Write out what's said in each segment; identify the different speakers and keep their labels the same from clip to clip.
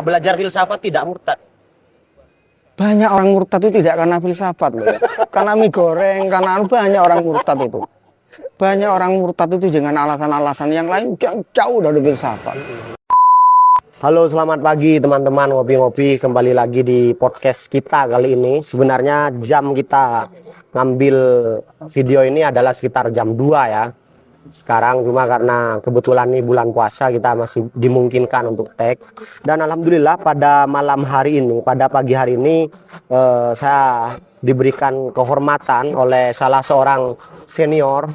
Speaker 1: belajar filsafat tidak murtad?
Speaker 2: Banyak orang murtad itu tidak karena filsafat loh ya. Karena mie goreng, karena banyak orang murtad itu. Banyak orang murtad itu dengan alasan-alasan yang lain jauh dari filsafat.
Speaker 1: Halo, selamat pagi teman-teman ngopi-ngopi. Kembali lagi di podcast kita kali ini. Sebenarnya jam kita ngambil video ini adalah sekitar jam 2 ya. Sekarang cuma karena kebetulan nih bulan puasa kita masih dimungkinkan untuk tag. Dan alhamdulillah pada malam hari ini, pada pagi hari ini saya diberikan kehormatan oleh salah seorang senior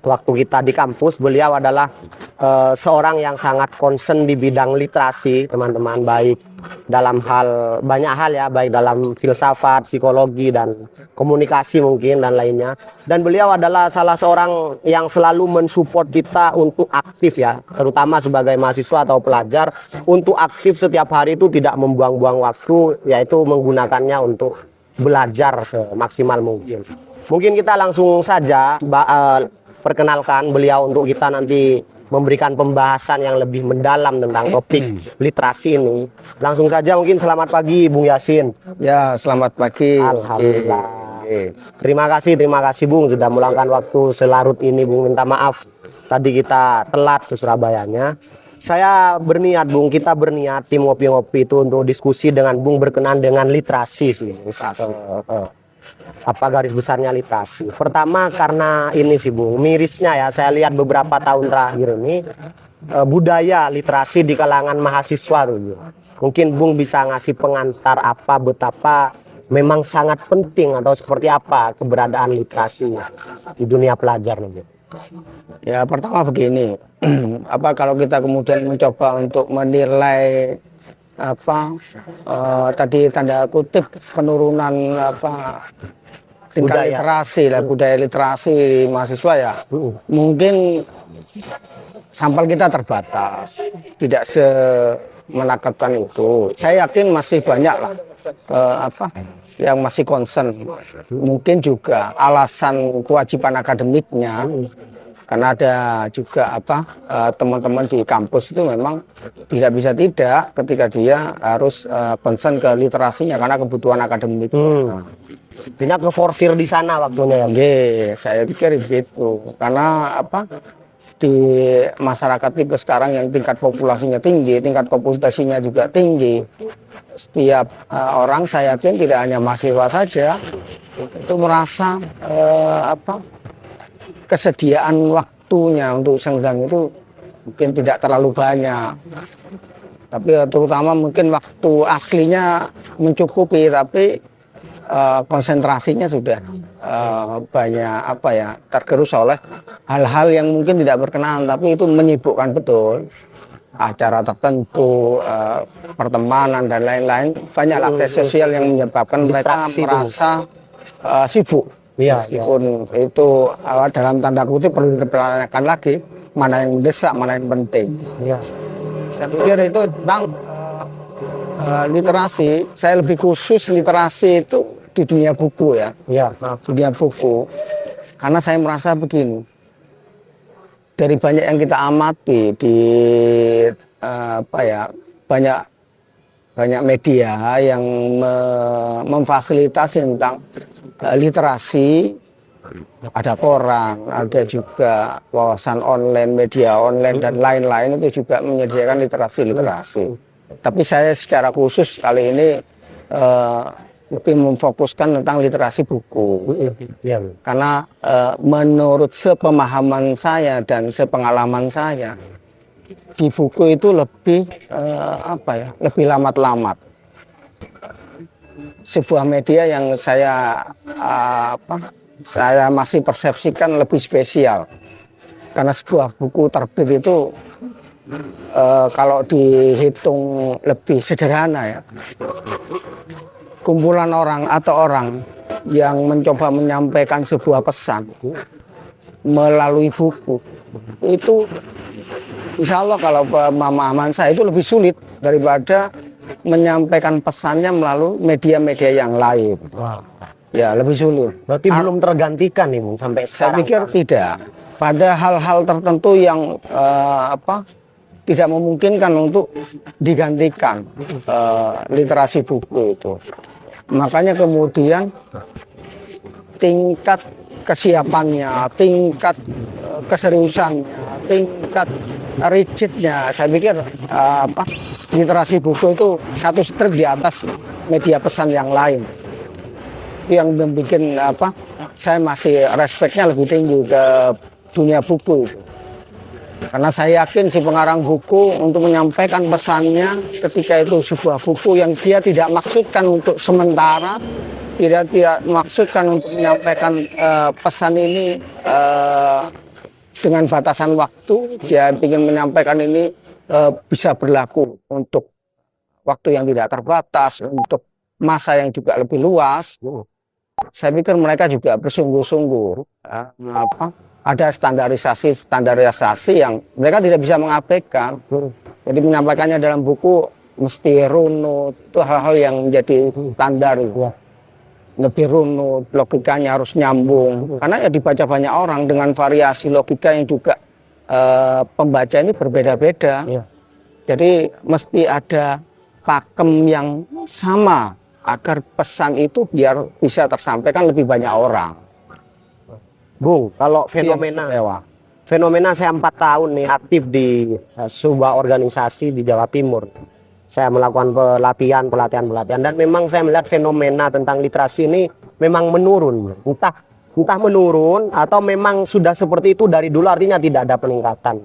Speaker 1: waktu kita di kampus. Beliau adalah seorang yang sangat concern di bidang literasi, teman-teman, baik dalam banyak hal ya, baik dalam filsafat, psikologi, dan komunikasi mungkin dan lainnya. Dan beliau adalah salah seorang yang selalu mensupport kita untuk aktif ya, terutama sebagai mahasiswa atau pelajar, untuk aktif setiap hari itu tidak membuang-buang waktu, yaitu menggunakannya untuk belajar semaksimal mungkin. Mungkin kita langsung saja perkenalkan beliau untuk kita nanti memberikan pembahasan yang lebih mendalam tentang topik literasi ini. Langsung saja mungkin selamat pagi Bung Yasin.
Speaker 2: Ya, selamat pagi.
Speaker 1: Alhamdulillah. Terima kasih Bung sudah meluangkan waktu selarut ini Bung. Minta maaf tadi kita telat ke Surabayanya. Saya berniat Bung, kita berniat tim ngopi-ngopi itu untuk diskusi dengan Bung berkenan dengan literasi sih. Apa garis besarnya literasi? Pertama karena ini sih Bung, mirisnya ya saya lihat beberapa tahun terakhir ini budaya literasi di kalangan mahasiswa tuh. Mungkin Bung bisa ngasih pengantar betapa memang sangat penting atau seperti apa keberadaan literasi di dunia pelajar nih.
Speaker 2: Ya, pertama begini, kalau kita kemudian mencoba untuk menilai tadi tanda kutip penurunan tingkat literasi lah, budaya literasi mahasiswa ya, mungkin sampel kita terbatas, tidak semenakutkan itu. Saya yakin masih banyak lah yang masih concern. Mungkin juga alasan kewajiban akademiknya, karena ada juga teman-teman di kampus itu memang tidak bisa tidak ketika dia harus concern ke literasinya karena kebutuhan akademik.
Speaker 1: Tidak keforsir di sana waktunya ya.
Speaker 2: Saya pikir begitu. Karena di masyarakat tipe sekarang yang tingkat populasinya tinggi, tingkat komputasinya juga tinggi. Setiap orang, saya yakin tidak hanya mahasiswa saja, itu merasa kesediaan waktunya untuk senggang itu mungkin tidak terlalu banyak. Tapi terutama mungkin waktu aslinya mencukupi, tapi konsentrasinya sudah banyak tergerus oleh hal-hal yang mungkin tidak berkenan, tapi itu menyibukkan betul. Acara tertentu, pertemanan dan lain-lain, banyak akses sosial yang menyebabkan mereka merasa sibuk. Meskipun itu dalam tanda kutip perlu dipertanyakan lagi mana yang mendesak, mana yang penting. Saya pikir itu tentang literasi. Saya lebih khusus literasi itu di dunia buku ya. Dunia buku. Karena saya merasa begini. Dari banyak yang kita amati di banyak media yang memfasilitasi tentang literasi, ada koran, ada juga wawasan online, media online dan lain-lain itu juga menyediakan literasi. Tapi saya secara khusus kali ini lebih memfokuskan tentang literasi buku. Karena menurut sepemahaman saya dan sepengalaman saya, di buku itu lebih lebih lamat-lamat. Sebuah media yang saya masih persepsikan lebih spesial. Karena sebuah buku terbit itu kalau dihitung lebih sederhana ya, kumpulan orang atau orang yang mencoba menyampaikan sebuah pesan melalui buku itu, insya Allah kalau pemahaman saya itu lebih sulit daripada menyampaikan pesannya melalui media-media yang lain. Ya, lebih sulit.
Speaker 1: Berarti belum tergantikan nih Bung sampai sekarang.
Speaker 2: Saya pikir tidak. Pada hal-hal tertentu yang tidak memungkinkan untuk digantikan literasi buku itu. Makanya kemudian tingkat kesiapannya, tingkat keseriusannya, tingkat rigidnya, saya pikir literasi buku itu satu strip di atas media pesan yang lain. Itu yang membuat saya masih respeknya lebih tinggi ke dunia buku itu. Karena saya yakin si pengarang buku untuk menyampaikan pesannya ketika itu sebuah buku yang dia tidak maksudkan untuk sementara, tidak maksudkan untuk menyampaikan pesan ini dengan batasan waktu, dia ingin menyampaikan ini bisa berlaku untuk waktu yang tidak terbatas, untuk masa yang juga lebih luas. Saya pikir mereka juga bersungguh-sungguh ada standarisasi yang mereka tidak bisa mengabaikan. Jadi menyampaikannya dalam buku mesti runut, itu hal-hal yang menjadi standar itu. Lebih runut, logikanya harus nyambung. Karena ya dibaca banyak orang dengan variasi logika yang juga pembaca ini berbeda-beda. Jadi mesti ada pakem yang sama agar pesan itu biar bisa tersampaikan lebih banyak orang.
Speaker 1: Bung, kalau fenomena saya 4 tahun nih aktif di sebuah organisasi di Jawa Timur. Saya melakukan pelatihan dan memang saya melihat fenomena tentang literasi ini memang menurun. Entah menurun atau memang sudah seperti itu dari dulu, artinya tidak ada peningkatan.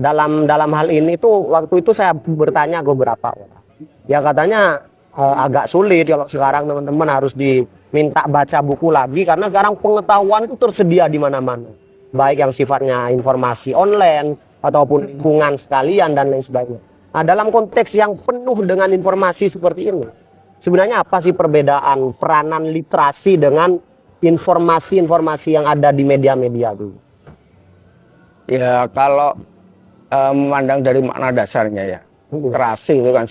Speaker 1: Dalam hal ini tuh waktu itu saya bertanya ke beberapa orang. Ya katanya agak sulit kalau sekarang teman-teman harus diminta baca buku lagi karena sekarang pengetahuan itu tersedia di mana-mana. Baik yang sifatnya informasi online ataupun lingkungan sekalian dan lain sebagainya. Nah, dalam konteks yang penuh dengan informasi seperti ini, sebenarnya apa sih perbedaan peranan literasi dengan informasi-informasi yang ada di media-media itu?
Speaker 2: Ya kalau memandang dari makna dasarnya ya, literasi itu kan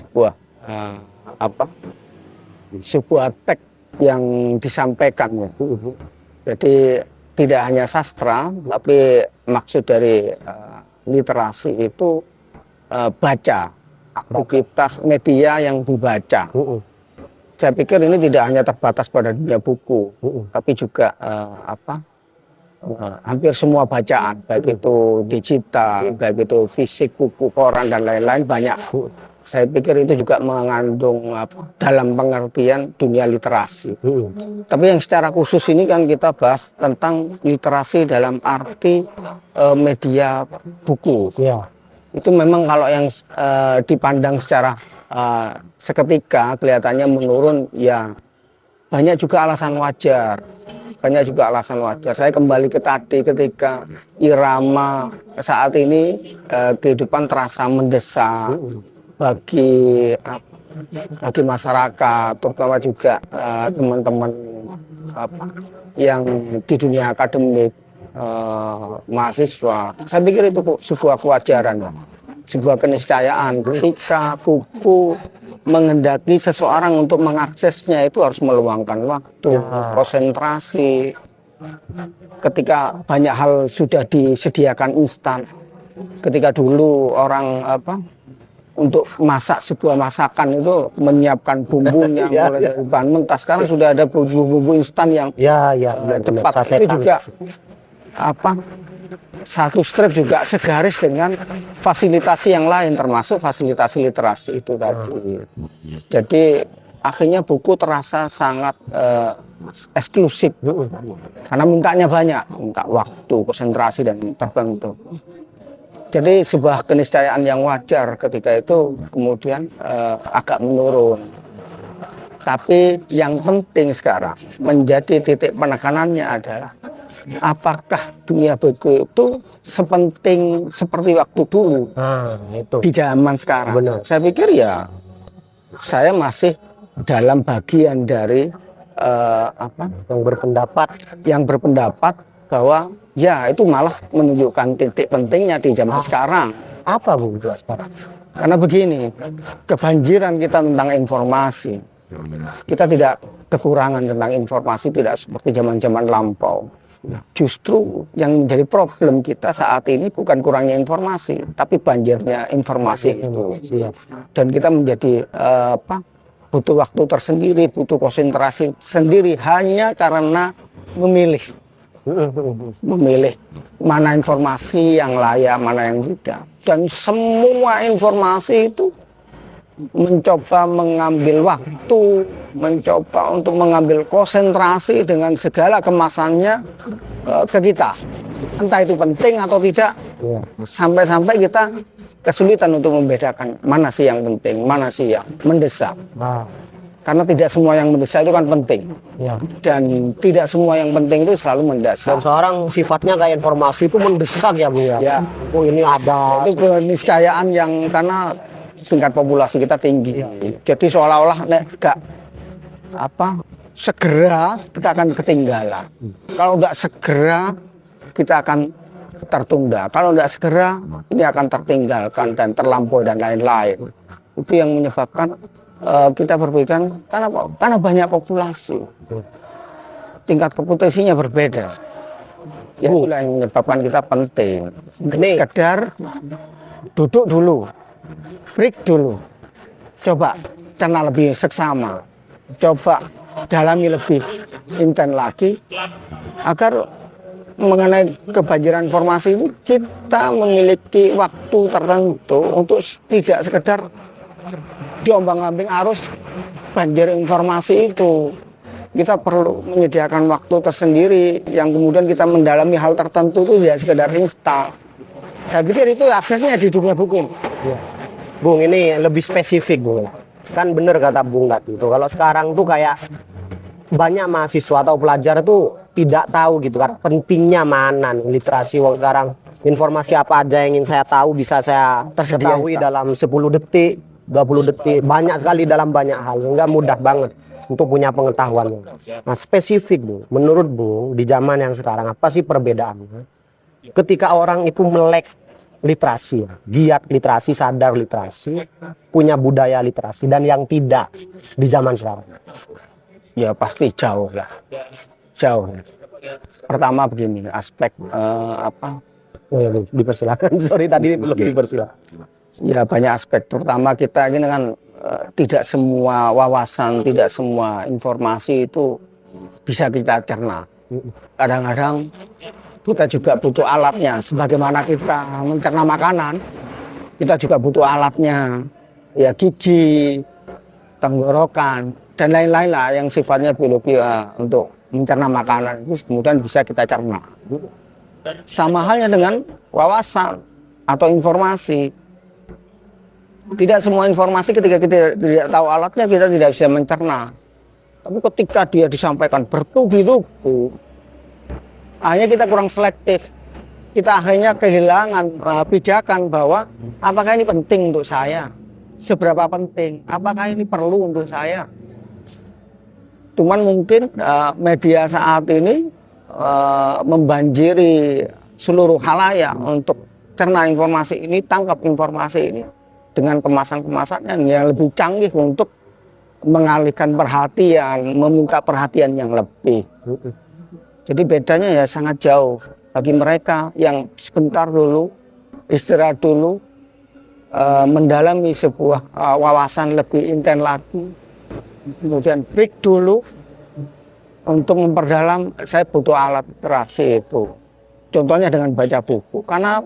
Speaker 2: sebuah teks yang disampaikan ya. Jadi tidak hanya sastra, tapi maksud dari literasi itu baca, aktivitas media yang dibaca. Saya pikir ini tidak hanya terbatas pada dunia buku, tapi juga hampir semua bacaan, baik itu digital, baik itu fisik, buku, koran dan lain-lain banyak. Saya pikir itu juga mengandung dalam pengertian dunia literasi. Tapi yang secara khusus ini kan kita bahas tentang literasi dalam arti media buku. Itu memang kalau yang dipandang secara seketika kelihatannya menurun, ya banyak juga alasan wajar. Saya kembali ke tadi ketika irama saat ini kehidupan terasa mendesak bagi masyarakat, terutama juga teman-teman yang di dunia akademik, mahasiswa. Saya pikir itu sebuah kewajaran, sebuah keniscayaan ketika buku menghendaki seseorang untuk mengaksesnya itu harus meluangkan waktu, konsentrasi. Ketika banyak hal sudah disediakan instan, ketika dulu orang untuk masak sebuah masakan itu menyiapkan bumbunya mulai dari bahan mentah, sekarang sudah ada bumbu-bumbu instan yang cepat. Itu juga satu strip juga segaris dengan fasilitasi yang lain, termasuk fasilitasi literasi itu tadi. Jadi akhirnya buku terasa sangat eksklusif karena mintanya banyak, minta waktu, konsentrasi dan tertentu. Jadi sebuah keniscayaan yang wajar ketika itu kemudian agak menurun. Tapi yang penting sekarang menjadi titik penekanannya adalah apakah dunia buku itu sepenting seperti waktu dulu di zaman sekarang.
Speaker 1: Benar.
Speaker 2: Saya pikir ya saya masih dalam bagian dari yang berpendapat bahwa ya itu malah menunjukkan titik pentingnya di zaman sekarang.
Speaker 1: Apa Bu itu sekarang?
Speaker 2: Karena begini, kebanjiran kita tentang informasi. Kita tidak kekurangan tentang informasi, tidak seperti zaman-zaman lampau. Justru yang menjadi problem kita saat ini bukan kurangnya informasi, tapi banjirnya informasi itu. Dan kita menjadi butuh waktu tersendiri, butuh konsentrasi sendiri hanya karena memilih mana informasi yang layak, mana yang tidak. Dan semua informasi itu mencoba mengambil waktu, mencoba untuk mengambil konsentrasi dengan segala kemasannya ke kita. Entah itu penting atau tidak, sampai-sampai kita kesulitan untuk membedakan mana sih yang penting, mana sih yang mendesak. Karena tidak semua yang mendesak itu kan penting. Dan tidak semua yang penting itu selalu mendesak.
Speaker 1: Dan seorang sifatnya kayak informasi itu mendesak ya Bu ya. Oh ini ada.
Speaker 2: Itu keniscayaan yang karena tingkat populasi kita tinggi. Jadi seolah-olah nggak segera kita akan ketinggalan. Kalau nggak segera kita akan tertunda. Kalau nggak segera ini akan tertinggalkan dan terlampaui dan lain-lain. Itu yang menyebabkan kita berpikiran karena banyak populasi. Tingkat kompetisinya berbeda. Ya, itulah yang menyebabkan kita penting. Sekedar duduk dulu. Break dulu, coba cerna lebih seksama, coba dalami lebih intens lagi, agar mengenai kebanjiran informasi ini kita memiliki waktu tertentu untuk tidak sekedar diombang-ambing arus banjir informasi itu. Kita perlu menyediakan waktu tersendiri yang kemudian kita mendalami hal tertentu itu tidak sekedar instan. Saya pikir itu aksesnya di dunia buku.
Speaker 1: Bung, ini lebih spesifik, Bung. Kan bener kata Bung tadi itu. Kalau sekarang tuh kayak banyak mahasiswa atau pelajar tuh tidak tahu gitu kan pentingnya mana nih literasi. Wong sekarang informasi apa aja yang ingin saya tahu bisa saya ketahui dalam 10 detik, 20 detik, banyak sekali dalam banyak hal sehingga mudah banget untuk punya pengetahuan. Nah, spesifik Bung, menurut Bung di zaman yang sekarang apa sih perbedaannya? Ketika orang itu melek literasi, giat literasi, sadar literasi, punya budaya literasi, dan yang tidak di zaman sekarang.
Speaker 2: Ya pasti jauh lah, jauh. Pertama begini, aspek
Speaker 1: dipersilakan. Sorry tadi belum dipersilakan.
Speaker 2: Ya banyak aspek, terutama kita ini kan tidak semua wawasan, tidak semua informasi itu bisa kita cerna. Kadang-kadang kita juga butuh alatnya, sebagaimana kita mencerna makanan, kita juga butuh alatnya, ya gigi, tenggorokan, dan lain-lain lah yang sifatnya biologi untuk mencerna makanan itu kemudian bisa kita cerna. Sama halnya dengan wawasan atau informasi. Tidak semua informasi ketika kita tidak tahu alatnya kita tidak bisa mencerna. Tapi ketika dia disampaikan bertubi-tubi, hanya kita kurang selektif. Kita akhirnya kehilangan pijakan bahwa apakah ini penting untuk saya? Seberapa penting? Apakah ini perlu untuk saya? Cuman mungkin media saat ini membanjiri seluruh halayak untuk cerna informasi ini, tangkap informasi ini dengan kemasan-kemasannya yang lebih canggih untuk mengalihkan perhatian, meminta perhatian yang lebih. Jadi bedanya ya sangat jauh bagi mereka yang sebentar dulu istirahat dulu, mendalami sebuah wawasan lebih intens lagi, kemudian break dulu untuk memperdalam. Saya butuh alat literasi itu, contohnya dengan baca buku, karena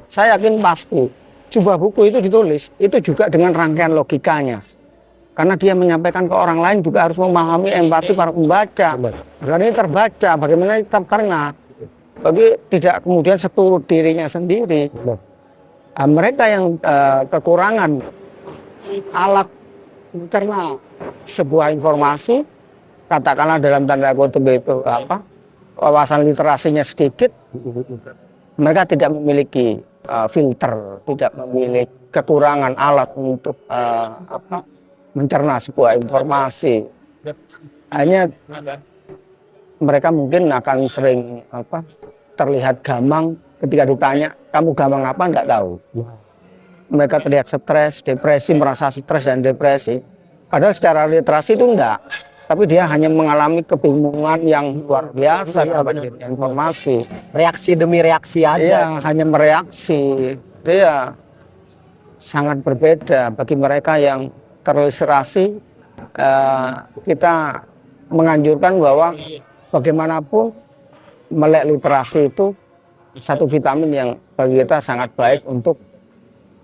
Speaker 2: saya yakin pasti sebuah buku itu ditulis itu juga dengan rangkaian logikanya. Karena dia menyampaikan ke orang lain juga harus memahami empati para pembaca. Karena ini terbaca, bagaimana tercerna. Bagi tidak kemudian seturut dirinya sendiri. Mereka yang kekurangan alat mencerna sebuah informasi, katakanlah dalam tanda kutip itu wawasan literasinya sedikit, mereka tidak memiliki filter, tidak memiliki kekurangan alat untuk mencerna sebuah informasi. Hanya mereka mungkin akan sering terlihat gamang ketika ditanya, kamu gamang apa? Enggak tahu. Mereka terlihat stres, depresi, merasa stres dan depresi. Padahal secara literasi itu enggak. tapi dia hanya mengalami kebingungan yang luar biasa dapat informasi.
Speaker 1: Reaksi demi reaksi aja.
Speaker 2: Dia hanya mereaksi. Dia sangat berbeda bagi mereka yang terliterasi. Kita menganjurkan bahwa bagaimanapun melek literasi itu satu vitamin yang bagi kita sangat baik untuk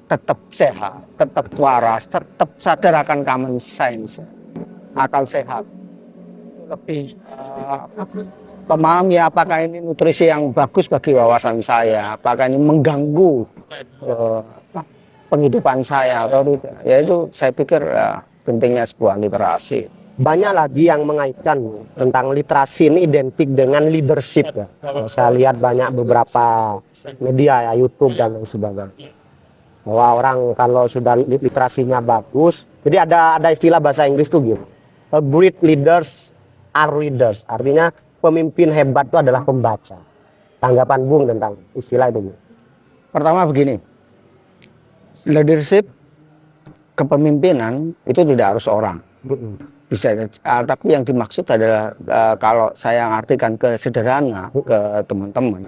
Speaker 2: tetap sehat, tetap waras, tetap sadar akan common sense, akal sehat. Lebih memahami apakah ini nutrisi yang bagus bagi wawasan saya, apakah ini mengganggu penghidupan saya atau tidak. Ya itu saya pikir pentingnya sebuah literasi.
Speaker 1: Banyak lagi yang mengaitkan tentang literasi ini identik dengan leadership ya. Saya lihat banyak beberapa media ya, YouTube dan lain sebagainya. Bahwa orang kalau sudah literasinya bagus, jadi ada istilah bahasa Inggris tuh gitu. A great leaders are readers. Artinya pemimpin hebat itu adalah pembaca. Tanggapan Bung tentang istilah itu.
Speaker 2: Pertama begini, leadership, kepemimpinan itu tidak harus orang. Bisa, tapi yang dimaksud adalah kalau saya artikan ke sederhana ke teman-teman,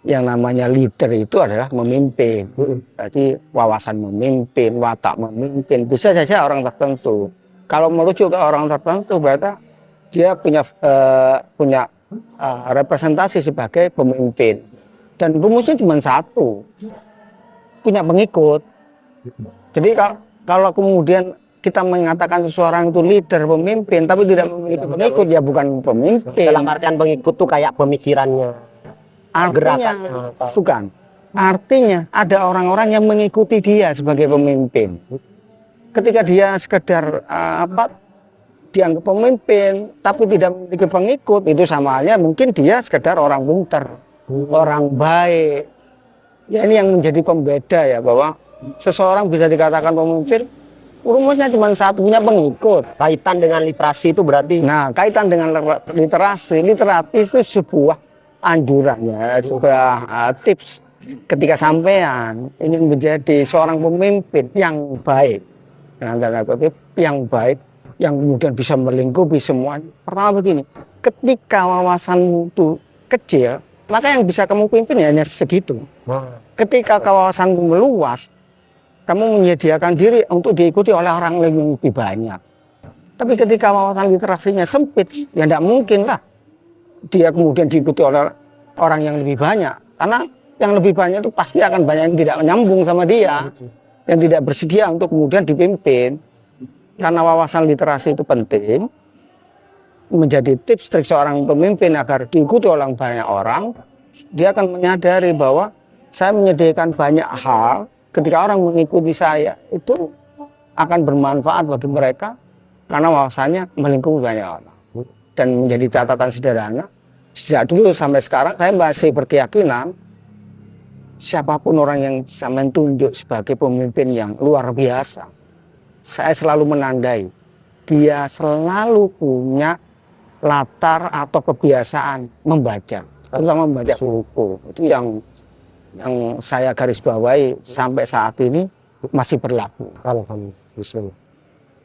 Speaker 2: yang namanya leader itu adalah memimpin. Jadi wawasan memimpin, watak memimpin, bisa saja orang tertentu. Kalau merujuk ke orang tertentu berarti dia punya representasi sebagai pemimpin. Dan rumusnya cuma satu, punya pengikut. Jadi kalau kemudian kita mengatakan seseorang itu leader, pemimpin, tapi tidak memiliki pengikut, ya bukan pemimpin.
Speaker 1: Dalam artian pengikut tuh kayak pemikirannya.
Speaker 2: Artinya, bukan. Artinya ada orang-orang yang mengikuti dia sebagai pemimpin. Ketika dia sekedar dianggap pemimpin, tapi tidak memiliki pengikut, itu sama halnya mungkin dia sekedar orang pintar, orang baik. Ya ini yang menjadi pembeda ya, bahwa seseorang bisa dikatakan pemimpin, rumusnya cuma satu, punya pengikut.
Speaker 1: Kaitan dengan literasi itu berarti.
Speaker 2: Nah, kaitan dengan literasi itu sebuah anjurannya, sebuah tips ketika sampean ingin menjadi seorang pemimpin yang baik, dengan tanda kutip yang baik, yang kemudian bisa melingkupi semuanya. Pertama begini, ketika wawasanmu itu kecil, maka yang bisa kamu pimpin ya hanya segitu. Ketika wawasanmu meluas, kamu menyediakan diri untuk diikuti oleh orang yang lebih banyak. Tapi ketika wawasan literasinya sempit, ya tidak mungkin lah dia kemudian diikuti oleh orang yang lebih banyak. Karena yang lebih banyak itu pasti akan banyak yang tidak menyambung sama dia, yang tidak bersedia untuk kemudian dipimpin. Karena wawasan literasi itu penting, menjadi tips trik seorang pemimpin agar diikuti oleh banyak orang. Dia akan menyadari bahwa saya menyediakan banyak hal. Ketika orang mengikuti saya, itu akan bermanfaat bagi mereka karena wawasannya melingkupi banyak orang. Dan menjadi catatan sederhana, sejak dulu sampai sekarang saya masih berkeyakinan siapapun orang yang saya tunjuk sebagai pemimpin yang luar biasa, saya selalu menandai dia selalu punya latar atau kebiasaan membaca, terutama membaca buku. Itu yang saya garis bawahi sampai saat ini masih berlaku.
Speaker 1: Alhamdulillah.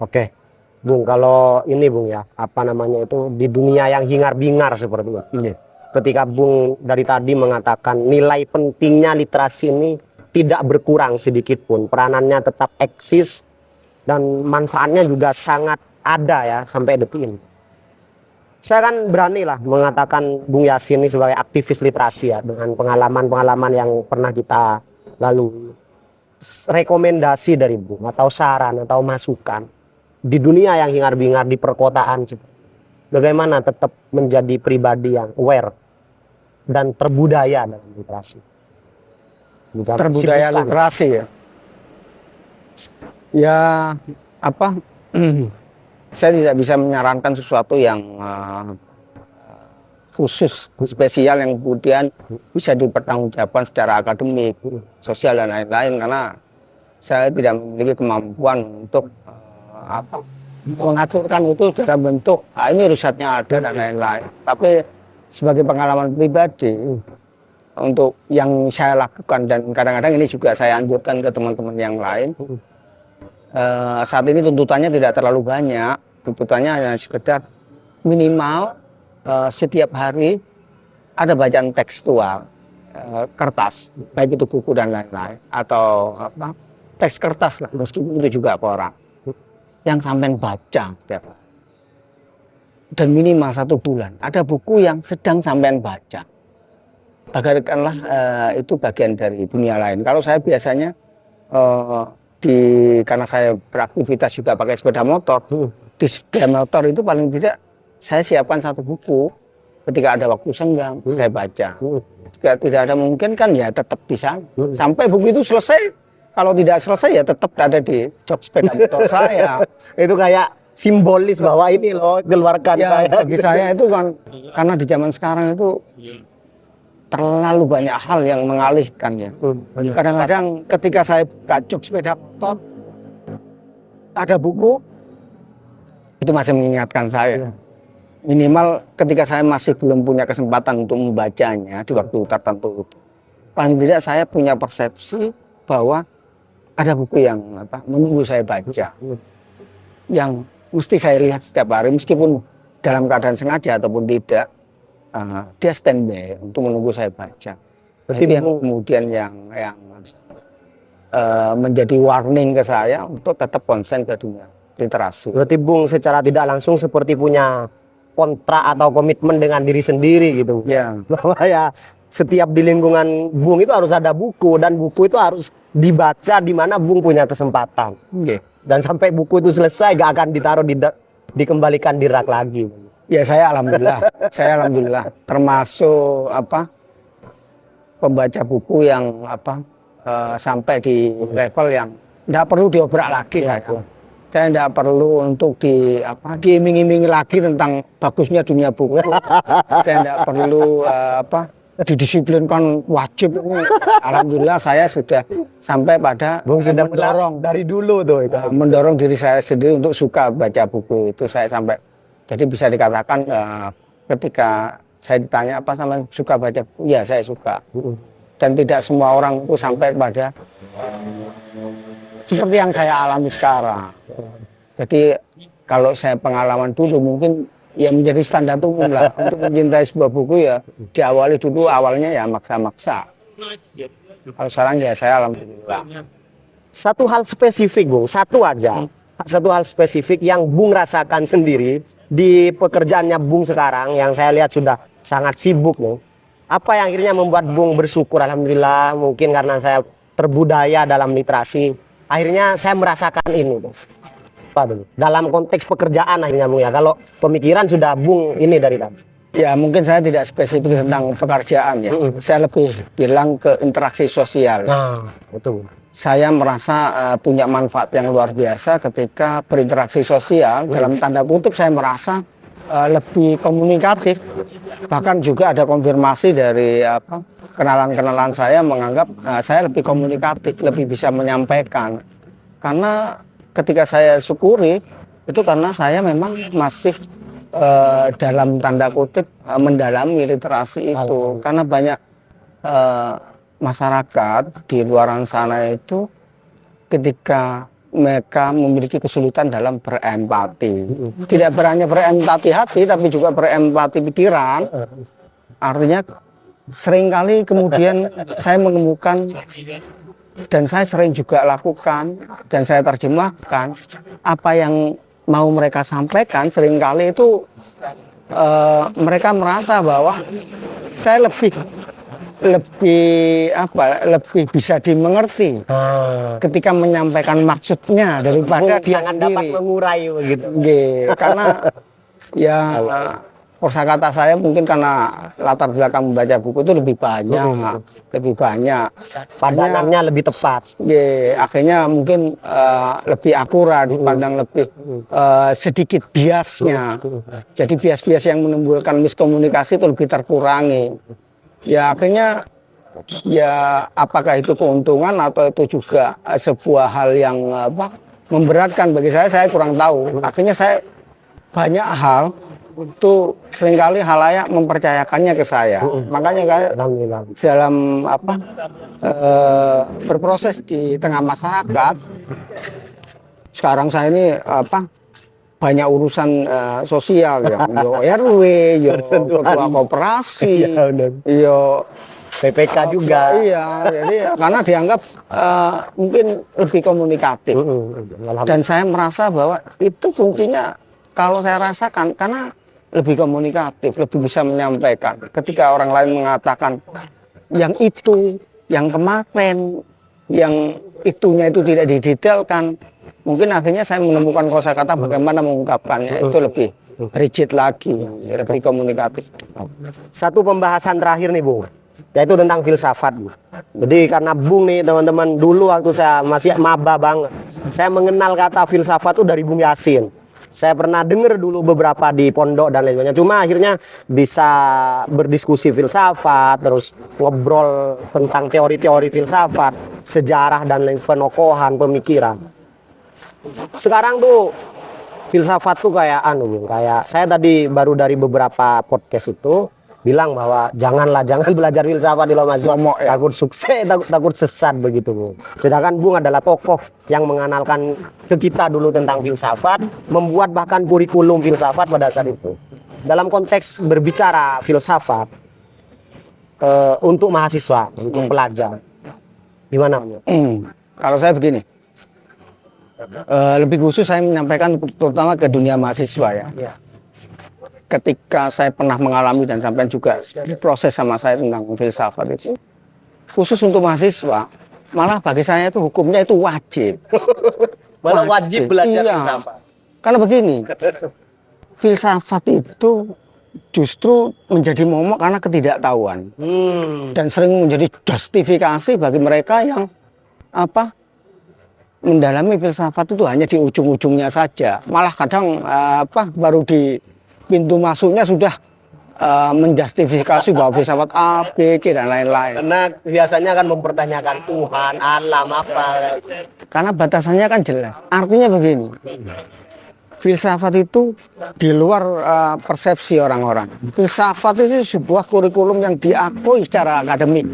Speaker 1: Oke, Bung, kalau ini Bung ya, apa namanya itu di dunia yang hingar-bingar seperti itu.
Speaker 2: Iya.
Speaker 1: Ketika Bung dari tadi mengatakan nilai pentingnya literasi ini tidak berkurang sedikit pun, peranannya tetap eksis dan manfaatnya juga sangat ada ya sampai detik ini. Saya kan berani lah mengatakan Bung Yasin ini sebagai aktivis literasi ya, dengan pengalaman-pengalaman yang pernah kita lalui. Rekomendasi dari Bung atau saran atau masukan di dunia yang hingar-bingar di perkotaan, bagaimana tetap menjadi pribadi yang aware dan terbudaya dalam literasi.
Speaker 2: Terbudaya literasi ya. Ya apa? Saya tidak bisa menyarankan sesuatu yang khusus, spesial yang kemudian bisa dipertanggungjawabkan secara akademik, sosial dan lain-lain, karena saya tidak memiliki kemampuan untuk mengaturkan itu dalam bentuk ini risetnya ada dan lain-lain. Tapi sebagai pengalaman pribadi untuk yang saya lakukan, dan kadang-kadang ini juga saya anjurkan ke teman-teman yang lain, saat ini tuntutannya tidak terlalu banyak Tuntutannya hanya sekedar minimal setiap hari ada bacaan tekstual kertas, baik itu buku dan lain-lain, atau apa teks kertas lah, meskipun itu juga koran yang sampai baca setiap hari. Dan minimal 1 bulan ada buku yang sedang sampean baca. Bagaikanlah itu bagian dari dunia lain. Kalau saya biasanya karena saya beraktivitas juga pakai sepeda motor, di sepeda motor itu paling tidak saya siapkan 1 buku. Ketika ada waktu senggang, saya baca. Jika tidak ada mungkin kan ya tetap di sana. Sampai buku itu selesai. Kalau tidak selesai ya tetap ada di jok sepeda motor saya.
Speaker 1: Itu kayak simbolis bahwa ini loh keluarkan
Speaker 2: Ya,
Speaker 1: saya.
Speaker 2: bagi saya itu kan, karena di zaman sekarang itu terlalu banyak hal yang mengalihkan ya. Kadang-kadang ketika saya buka jok sepeda motor, ada buku, itu masih mengingatkan saya. Minimal ketika saya masih belum punya kesempatan untuk membacanya di waktu tertentu itu, paling tidak saya punya persepsi bahwa ada buku yang menunggu saya baca, yang mesti saya lihat setiap hari meskipun dalam keadaan sengaja ataupun tidak, dia standby untuk menunggu saya baca. Berarti yang kemudian yang menjadi warning ke saya untuk tetap konsen ke dunia literasi.
Speaker 1: Berarti Bung secara tidak langsung seperti punya kontrak atau komitmen dengan diri sendiri gitu.
Speaker 2: Ya.
Speaker 1: Bahwa ya setiap di lingkungan Bung itu harus ada buku, dan buku itu harus dibaca di mana Bung punya kesempatan. Dan sampai buku itu selesai gak akan ditaruh dikembalikan di rak lagi.
Speaker 2: Ya saya alhamdulillah termasuk pembaca buku yang sampai di level yang tidak perlu diobrak lagi saya. Saya tidak perlu untuk diiming-imingi lagi tentang bagusnya dunia buku. Saya tidak perlu didisiplinkan wajib. Alhamdulillah saya sudah sampai pada
Speaker 1: Bung sudah
Speaker 2: mendorong
Speaker 1: dari dulu tuh itu.
Speaker 2: Mendorong diri saya sendiri untuk suka baca buku itu. Saya sampai jadi bisa dikatakan ketika saya ditanya apa sama suka baca buku, ya saya suka. Dan tidak semua orang itu sampai pada seperti yang saya alami sekarang. Jadi kalau saya pengalaman dulu mungkin ya menjadi standar umum lah untuk mencintai sebuah buku ya diawali dulu awalnya ya maksa-maksa. Kalau sekarang ya saya alhamdulillah.
Speaker 1: Satu hal spesifik Bung, satu aja. Satu hal spesifik yang Bung rasakan sendiri di pekerjaannya Bung sekarang yang saya lihat sudah sangat sibuk nih. Apa yang akhirnya membuat Bung bersyukur, alhamdulillah mungkin karena saya terbudaya dalam literasi. Akhirnya saya merasakan ini tuh. Apa dulu? Dalam konteks pekerjaan akhirnya Bung ya. Kalau pemikiran sudah Bung ini dari tadi.
Speaker 2: Ya mungkin saya tidak spesifik tentang pekerjaan ya. Saya lebih bilang ke interaksi sosial.
Speaker 1: Nah, betul.
Speaker 2: Saya merasa punya manfaat yang luar biasa ketika berinteraksi sosial. Dalam tanda kutip saya merasa lebih komunikatif. Bahkan juga ada konfirmasi dari kenalan-kenalan saya menganggap saya lebih komunikatif, lebih bisa menyampaikan. Karena ketika saya syukuri itu karena saya memang masih dalam tanda kutip mendalami literasi itu. Karena banyak masyarakat di luar sana itu ketika mereka memiliki kesulitan dalam berempati. Tidak hanya berempati hati, tapi juga berempati pikiran. Artinya seringkali kemudian saya menemukan dan saya sering juga lakukan dan saya terjemahkan apa yang mau mereka sampaikan. Seringkali itu mereka merasa bahwa saya lebih bisa dimengerti ketika menyampaikan maksudnya daripada dia
Speaker 1: sangat
Speaker 2: sendiri.
Speaker 1: dapat mengurai begitu.
Speaker 2: Karena ya kosakata saya mungkin karena latar belakang membaca buku itu lebih banyak.
Speaker 1: Padanannya lebih tepat.
Speaker 2: Akhirnya mungkin lebih akurat, dipandang lebih sedikit biasnya. Jadi bias-bias yang menimbulkan miskomunikasi itu lebih terkurangi. Ya akhirnya ya apakah itu keuntungan atau itu juga sebuah hal yang memberatkan bagi saya kurang tahu. Akhirnya saya banyak hal itu seringkali halayak mempercayakannya ke saya. Makanya kayak dalam berproses di tengah masyarakat sekarang saya ini banyak urusan sosial ya, yo RW, yo ketua koperasi, yo
Speaker 1: PPK juga.
Speaker 2: iya, jadi karena dianggap mungkin lebih komunikatif. Dan saya merasa bahwa itu kuncinya kalau saya rasakan karena lebih komunikatif, lebih bisa menyampaikan. Ketika orang lain mengatakan yang itu, yang kemarin, yang itunya itu tidak didetailkan, mungkin akhirnya saya menemukan kosakata bagaimana mengungkapkannya itu lebih rigid lagi, lebih komunikatif.
Speaker 1: Satu pembahasan terakhir nih Bung, yaitu tentang filsafat. Jadi karena Bung nih teman-teman, dulu waktu saya masih maba banget, saya mengenal kata filsafat itu dari Bung Yasin. Saya pernah dengar dulu beberapa di pondok dan lain sebagainya. Cuma akhirnya bisa berdiskusi filsafat, terus ngobrol tentang teori-teori filsafat, sejarah dan lain penokohan, pemikiran. Sekarang tuh filsafat tuh kayak kayak saya tadi baru dari beberapa podcast itu bilang bahwa jangan belajar filsafat di luar mahasiswa, takut sukses, takut sesat begitu Bung. Sedangkan Bung adalah tokoh yang mengenalkan ke kita dulu tentang filsafat, membuat bahkan kurikulum filsafat pada saat itu. Dalam konteks berbicara filsafat untuk mahasiswa, untuk pelajar, gimana Bung?
Speaker 2: Kalau saya begini, lebih khusus saya menyampaikan terutama ke dunia mahasiswa ya. Ketika saya pernah mengalami dan sampai juga proses sama saya tentang filsafat itu, khusus untuk mahasiswa, malah bagi saya itu hukumnya itu wajib.
Speaker 1: Malah wajib belajar
Speaker 2: iya.
Speaker 1: filsafat.
Speaker 2: Karena begini, filsafat itu justru menjadi momok karena ketidaktahuan dan sering menjadi justifikasi bagi mereka yang mendalami filsafat itu hanya di ujung-ujungnya saja. Malah kadang baru di pintu masuknya sudah menjustifikasi bahwa filsafat A, B, C dan lain-lain.
Speaker 1: Karena biasanya akan mempertanyakan Tuhan, alam apa.
Speaker 2: Karena batasannya kan jelas. Artinya begini, filsafat itu di luar persepsi orang-orang. Filsafat itu sebuah kurikulum yang diakui secara akademik.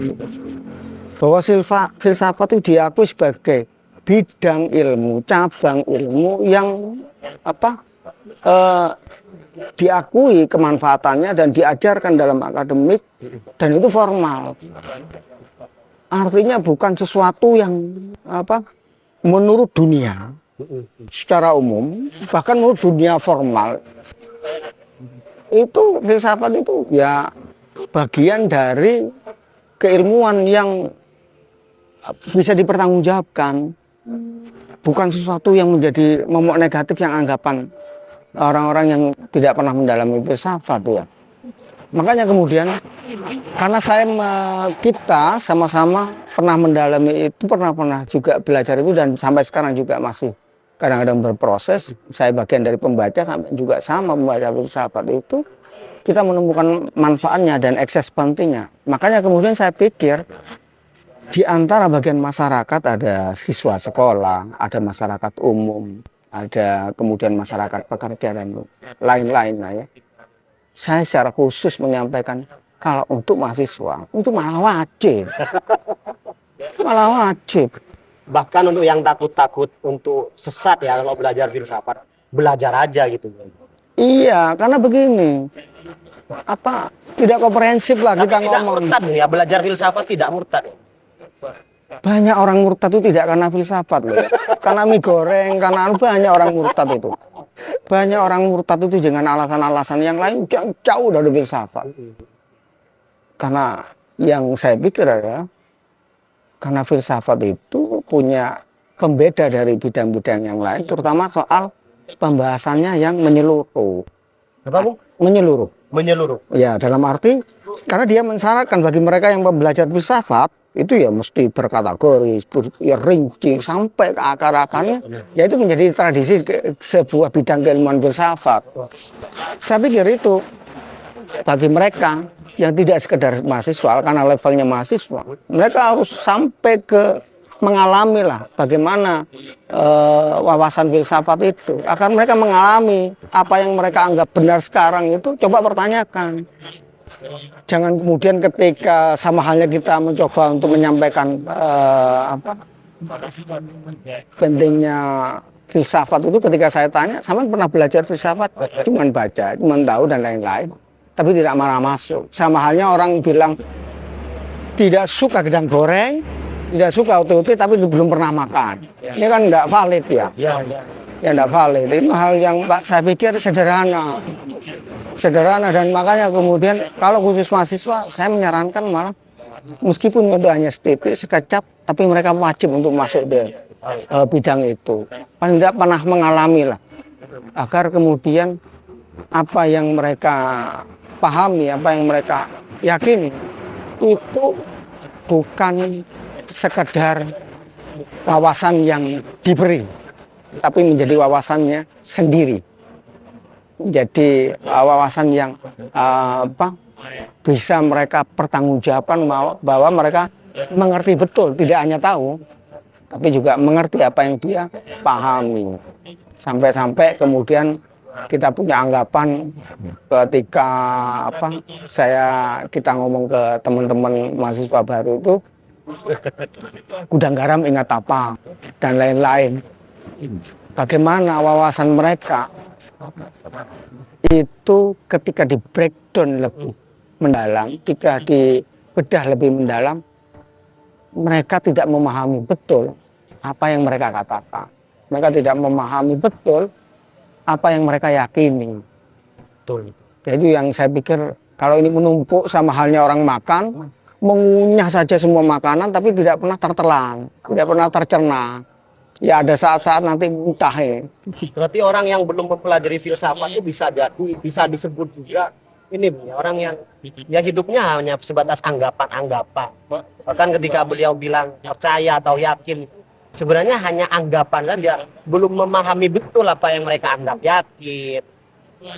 Speaker 2: Bahwa filsafat itu diakui sebagai bidang ilmu, cabang ilmu yang diakui kemanfaatannya dan diajarkan dalam akademik dan itu formal. Artinya bukan sesuatu yang menurut dunia secara umum, bahkan menurut dunia formal. Itu filsafat itu ya bagian dari keilmuan yang bisa dipertanggungjawabkan. Bukan sesuatu yang menjadi momok negatif yang anggapan orang-orang yang tidak pernah mendalami filsafat ya. Makanya kemudian karena kita sama-sama pernah mendalami itu, pernah juga belajar itu dan sampai sekarang juga masih kadang-kadang berproses. Saya bagian dari pembaca sampai juga sama membaca filsafat itu, kita menemukan manfaatnya dan ekses pentingnya. Makanya kemudian saya pikir di antara bagian masyarakat ada siswa sekolah, ada masyarakat umum, ada kemudian masyarakat pekerja dan lain-lain lah ya. Saya secara khusus menyampaikan kalau untuk mahasiswa itu malah wajib. Malah wajib.
Speaker 1: Bahkan untuk yang takut-takut untuk sesat ya kalau belajar filsafat, belajar aja gitu.
Speaker 2: Iya, karena begini. Tidak komprehensif lah kita
Speaker 1: tidak
Speaker 2: ngomong.
Speaker 1: Murtad ya, belajar filsafat tidak murtad.
Speaker 2: Banyak orang murtad itu tidak karena filsafat loh. Karena mie goreng, karena banyak orang murtad itu. Banyak orang murtad itu dengan alasan-alasan yang lain jauh dari filsafat. Karena yang saya pikir ya, karena filsafat itu punya pembeda dari bidang-bidang yang lain, terutama soal pembahasannya yang menyeluruh.
Speaker 1: Apa Bu?
Speaker 2: Menyeluruh.
Speaker 1: Menyeluruh.
Speaker 2: Ya, dalam arti karena dia mensyaratkan bagi mereka yang belajar filsafat itu ya mesti berkategori, ya rinci sampai ke akar-akarnya, ya itu menjadi tradisi sebuah bidang keilmuan filsafat. Saya pikir itu bagi mereka yang tidak sekedar mahasiswa, karena levelnya mahasiswa, mereka harus sampai ke mengalami lah bagaimana wawasan filsafat itu, agar mereka mengalami apa yang mereka anggap benar sekarang itu coba pertanyakan. Jangan kemudian ketika sama halnya kita mencoba untuk menyampaikan pentingnya filsafat itu ketika saya tanya, sampean pernah belajar filsafat? Cuman baca, cuman tahu dan lain-lain. Tapi tidak marah masuk. Sama halnya orang bilang tidak suka gedang goreng, tidak suka ote-ote, tapi belum pernah makan. Ini kan tidak valid ya. Ya tidak valid. Itu hal yang saya pikir sederhana. Sederhana, dan makanya kemudian kalau khusus mahasiswa, saya menyarankan malah meskipun itu hanya setitik, sekecap, tapi mereka wajib untuk masuk di bidang itu. Paling tidak pernah mengalami lah. Agar kemudian apa yang mereka pahami, apa yang mereka yakini, itu bukan sekedar wawasan yang diberi, tapi menjadi wawasannya sendiri. Jadi wawasan yang bisa mereka pertanggungjawabkan bahwa mereka mengerti betul, tidak hanya tahu, tapi juga mengerti apa yang dia pahami. Sampai-sampai kemudian kita punya anggapan ketika kita ngomong ke teman-teman mahasiswa baru itu, gudang garam ingat apa dan lain-lain. Bagaimana wawasan mereka itu ketika di breakdown lebih mendalam, ketika dibedah lebih mendalam, mereka tidak memahami betul apa yang mereka katakan. Mereka tidak memahami betul apa yang mereka yakini.
Speaker 1: Betul.
Speaker 2: Jadi yang saya pikir kalau ini menumpuk sama halnya orang makan, mengunyah saja semua makanan tapi tidak pernah tertelan, tidak pernah tercerna. Ya ada saat-saat nanti muntah ya.
Speaker 1: Berarti orang yang belum mempelajari filsafat itu bisa disebut juga ini orang yang ya hidupnya hanya sebatas anggapan-anggapan. Bahkan ketika beliau bilang percaya atau yakin, sebenarnya hanya anggapan saja, belum memahami betul apa yang mereka anggap yakin,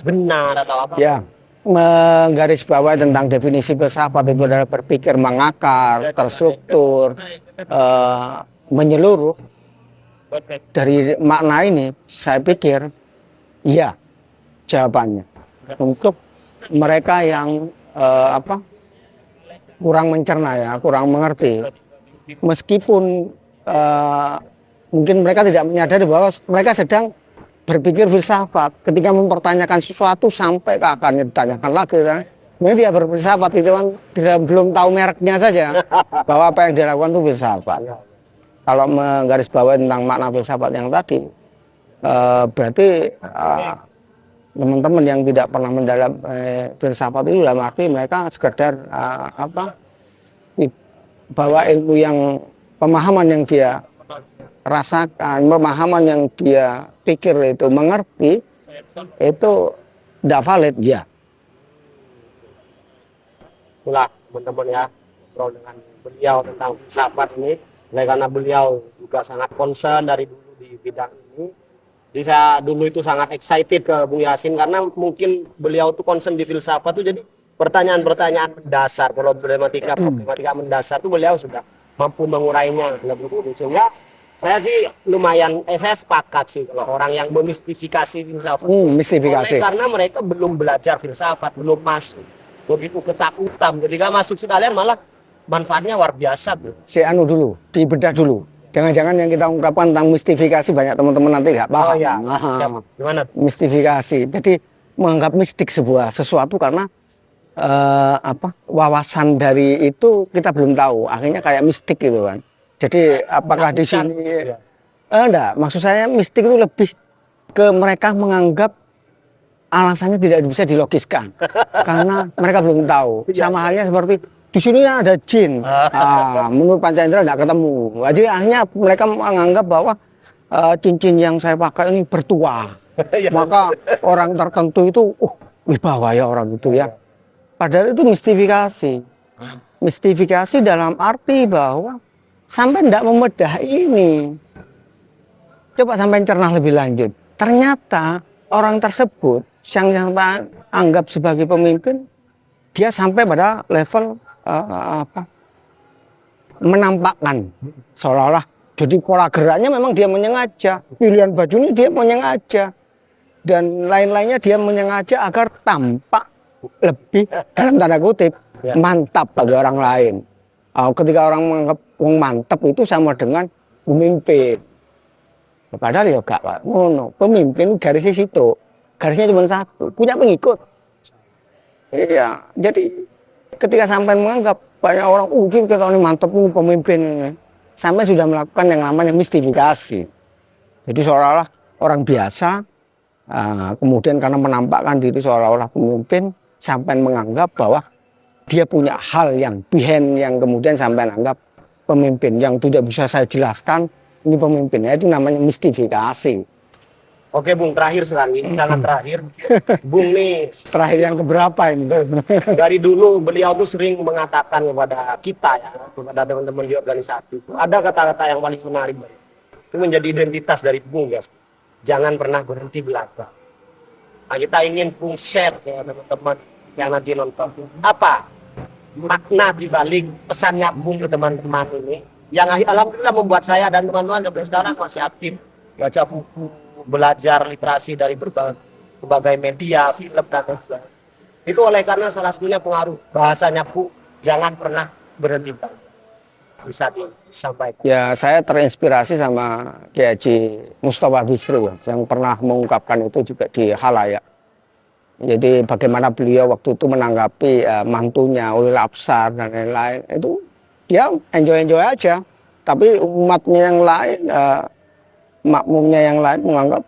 Speaker 1: benar atau apa.
Speaker 2: Ya, menggarisbawahi tentang definisi filsafat itu adalah berpikir mengakar, terstruktur, menyeluruh. Dari makna ini, saya pikir, ya, jawabannya untuk mereka yang kurang mencerna ya, kurang mengerti. Meskipun mungkin mereka tidak menyadari bahwa mereka sedang berpikir filsafat. Ketika mempertanyakan sesuatu sampai ke akarnya ditanyakan lagi, kan? Mungkin dia berfilsafat, dia belum tahu mereknya saja bahwa apa yang dia lakukan itu filsafat. Kalau menggarisbawahi tentang makna filsafat yang tadi, berarti teman-teman yang tidak pernah mendalam filsafat itu dalam arti mereka sekedar bahwa ilmu yang pemahaman yang dia rasakan, pemahaman yang dia pikir itu mengerti, itu tidak valid ya.
Speaker 1: Itulah teman-teman ya, ngobrol dengan beliau tentang filsafat ini. Karena beliau juga sangat concern dari dulu di bidang ini. Jadi saya dulu itu sangat excited ke Bung Yasin karena mungkin beliau tuh concern di filsafat tuh, jadi pertanyaan-pertanyaan mendasar, problematika mendasar tuh beliau sudah mampu mengurainya lebih dulu. Sehingga saya sih lumayan, saya sepakat sih kalau orang yang memistifikasi filsafat.
Speaker 2: Mistifikasi.
Speaker 1: Karena mereka belum belajar filsafat, belum masuk, begitu ketakutan. Jadi gak masuk sekalian malah manfaatnya luar biasa tuh.
Speaker 2: Dulu, dibedah dulu. Jangan-jangan yang kita ungkapkan tentang mistifikasi banyak teman-teman nanti nggak paham.
Speaker 1: Oh ya, gimana?
Speaker 2: Mistifikasi. Jadi menganggap mistik sesuatu karena wawasan dari itu kita belum tahu. Akhirnya kayak mistik gitu kan. Jadi apakah di sini? Enggak. Maksud saya mistik itu lebih ke mereka menganggap alasannya tidak bisa dilogiskan karena mereka belum tahu. Sama halnya seperti di sini ada jin. Menurut Panca Indera tidak ketemu. Jadi akhirnya mereka menganggap bahwa cincin yang saya pakai ini bertuah. Maka orang tertentu itu, wibawa ya orang itu ya. Padahal itu mistifikasi. Mistifikasi dalam arti bahwa sampai tidak membedah ini. Coba sampai cerna lebih lanjut. Ternyata orang tersebut yang sampai anggap sebagai pemimpin, dia sampai pada level menampakkan seolah-olah jadi pola geraknya memang dia menyengaja, pilihan bajunya dia menyengaja, dan lain-lainnya dia menyengaja agar tampak lebih dalam tanda kutip mantap bagi orang lain. Ketika orang menganggap mantap itu sama dengan pemimpin. Padahal ya gak Pak. Ngono. Pemimpin garisnya situ. Garisnya cuma satu, punya pengikut. Iya, jadi ketika sampai menganggap banyak orang, kita ini mantep pemimpin. Sampai sudah melakukan yang namanya mistifikasi. Jadi seolah-olah orang biasa, kemudian karena menampakkan diri seolah-olah pemimpin, sampai menganggap bahwa dia punya hal yang behind yang kemudian sampai anggap pemimpin yang tidak bisa saya jelaskan. Ini pemimpinnya itu namanya mistifikasi.
Speaker 1: Oke Bung, terakhir sekali, sangat terakhir. Bung nih,
Speaker 2: Terakhir yang keberapa ini?
Speaker 1: dari dulu beliau tuh sering mengatakan kepada kita ya, kepada teman-teman di organisasi, ada kata-kata yang paling menarik. Itu menjadi identitas dari Bung ya. Jangan pernah berhenti belajar. Nah, kita ingin Bung share ya teman-teman yang nanti nonton. Apa makna dibalik pesannya Bung ke teman-teman ini? Yang alhamdulillah membuat saya dan teman-teman sampai sekarang masih aktif baca buku, belajar literasi dari berbagai media, film dan sebagainya. Itu oleh karena salah satunya pengaruh bahasanya Bu, jangan pernah berhenti belajar. Bisa disampaikan.
Speaker 2: Ya, saya terinspirasi sama Kiai Haji Mustafa Bisri ya, yang pernah mengungkapkan itu juga di halayak. Jadi bagaimana beliau waktu itu menanggapi mantunya Ulil Absar dan lain-lain, itu dia enjoy aja. Tapi umatnya yang lain, makmumnya yang lain menganggap,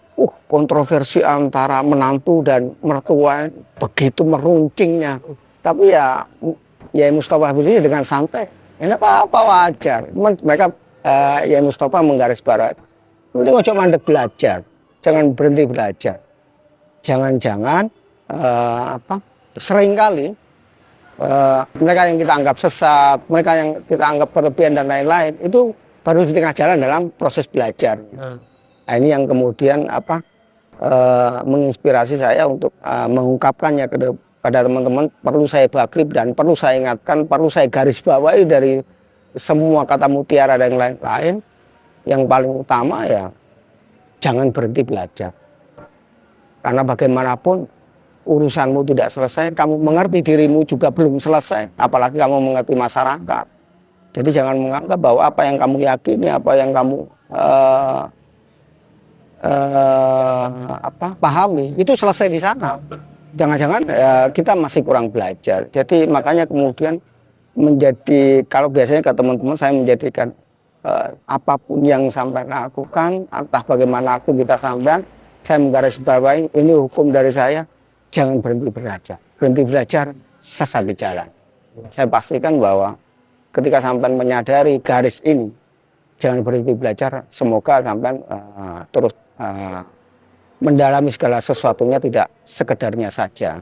Speaker 2: kontroversi antara menantu dan mertua begitu meruncingnya. Tapi ya Mustafa Bisri dengan santai, ini apa wajar. Mereka ya Mustafa menggarisbawahi, ini ojo mandek belajar, jangan berhenti belajar. Jangan-jangan seringkali mereka yang kita anggap sesat, mereka yang kita anggap berlebihan dan lain-lain, itu baru di tengah jalan dalam proses belajar. Nah, ini yang kemudian menginspirasi saya untuk mengungkapkannya kepada teman-teman. Perlu saya bagi dan perlu saya ingatkan, perlu saya garis bawahi dari semua kata mutiara dan lain-lain. Yang paling utama ya jangan berhenti belajar. Karena bagaimanapun urusanmu tidak selesai, kamu mengerti dirimu juga belum selesai, apalagi kamu mengerti masyarakat. Jadi jangan menganggap bahwa apa yang kamu yakini, apa yang kamu pahami itu selesai di sana. Jangan-jangan kita masih kurang belajar. Jadi makanya kemudian menjadi, kalau biasanya ke teman-teman saya menjadikan apapun yang sampai lakukan, entah bagaimana aku kita sampai, saya menggarisbawahi ini hukum dari saya. Jangan berhenti belajar. Berhenti belajar, sesat di jalan. Saya pastikan bahwa ketika sampai menyadari garis ini, jangan berhenti belajar, semoga sampai terus mendalami segala sesuatunya, tidak sekedarnya saja.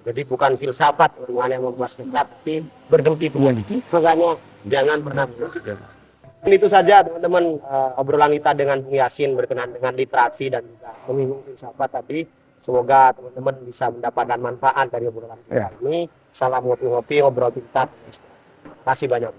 Speaker 1: Jadi bukan filsafat yang membuat sesat, tapi berhenti belajar. Makanya jangan pernah berhenti. Itu saja teman-teman obrolan kita dengan Bung Yasin berkenaan dengan literasi dan juga menyinggung filsafat tadi. Semoga teman-teman bisa mendapatkan manfaat dari obrolan kita ini. Salam ngopi-ngopi, ngobrol pintar. Terima kasih banyak.